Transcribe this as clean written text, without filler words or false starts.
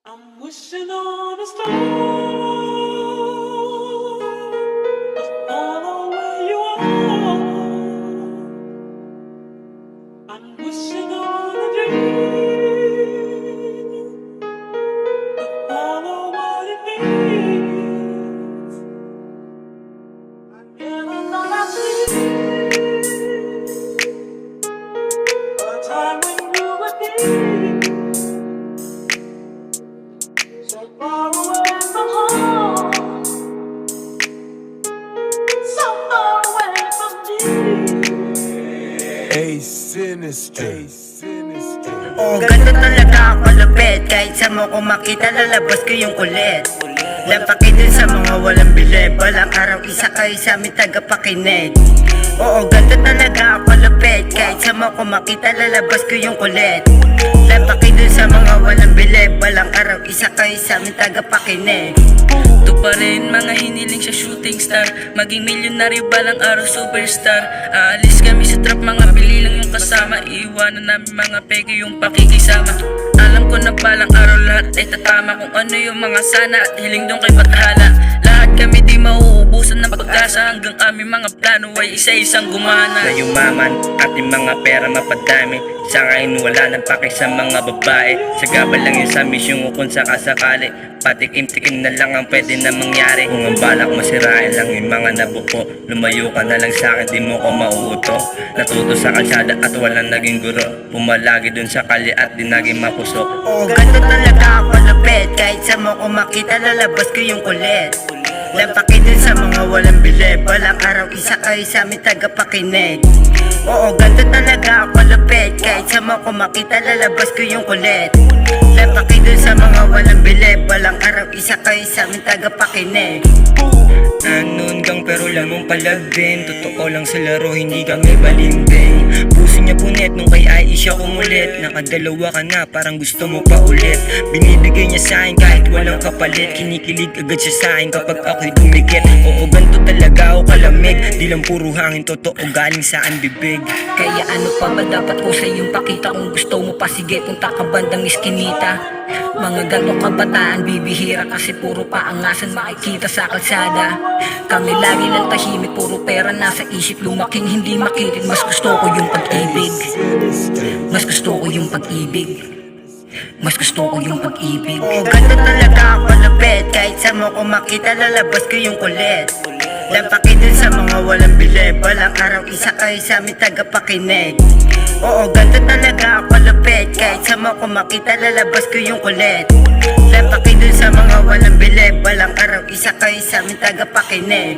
I'm wishing on a star to follow where you are. I'm wishing on a dream to follow what it means. I never thought I'd see a time when you were near. So far away from home, so far away from me. A sinister. Oo, ganito talaga ako lupit. Kahit sa mo ko makita, lalabas ko yung kulit. Lampaki dun sa mga walang bilib. Walang araw, isa kayo sa aming tagapakinig. Oo, ganito talaga ako lupit. Kahit sa mo ko makita, lalabas ko yung kulit. Lampaki dun sa mga walang bilib. Walang araw, isa kayo sa aming tagapakinig. Ito pa rin mga hiniling sa shooting star. Maging milyonaryo balang araw superstar. Aalis kami sa trap, mga pili lang yung kasama. Iiwanan namin mga peke yung pakikisama. Alam ko na balang araw lahat ay tatama. Kung ano yung mga sana at hiling doon kay Bathala. Lahat kami di mauubusan ng pag-asa. Hanggang aming mga plano ay isa-isang gumana. Na yumaman, ating mga pera mapadami. Sa ngayon wala nang pake sa mga babae. Sagabal lang yun sa misyong kung sakasakali. Patikim-tikim na lang ang pwede na mangyari. Kung ang balak masirain lang yung mga nabuko, lumayo ka na lang sa'kin, di mo ko mauuto. Natuto sa kalsada at walang naging guro. Pumalagi dun sa kali at di naging mapuso. Oo, ganito talaga ako lupit. Kahit sa mo ko makita, lalabas ko yung kulit. Lampaki dun sa mga walang bilib. Walang araw, isa kayo sa aming tagapakinig. Oo, ganito talaga ako lupit. Kahit sa mo ko makita, lalabas ko yung kulit. Lampaki dun sa mga walang bilib. Walang araw, isa kayo sa aming tagapakinig. Anon gang pero lamang palagdin. Totoo lang sa laro, hindi kami balimbing. Puso niya punet nung kay Aisha kumulit. Nakadalawa ka na, parang gusto mo pa ulit. Binibigay niya sa'kin kahit walang kapalit. Kinikilig agad siya sa'kin kapag ako'y dumikit. Oo, ganito talaga ako kalamig. Di lang puro hangin, totoo galing saan bibig. Kaya ano pa ba dapat ko sa iyong pakita? Kung gusto mo pa sige, punta ka bandang iskinita. Mga ganto kabataan bibihira kasi puro paangasan makikita sa kalsada. Kami lagi lang tahimik, puro pera nasa isip, lumaking hindi makinig. Mas gusto ko yung pag-ibig. Mas gusto ko yung pag-ibig. Mas gusto ko yung pag-ibig. Oo, ganito talaga ako lupit. Kahit sa mo ko makita, lalabas ko yung kulit. Lampaki dun sa mga walang bilib. Walang araw, isa kayo sa aming tagapakinig. Oo, ganito talaga ako lupit. Kahit sa mo ko makita, lalabas ko yung kulit. Lampaki dun sa mga walang bilib. Walang araw, isa kayo sa aming tagapakinig.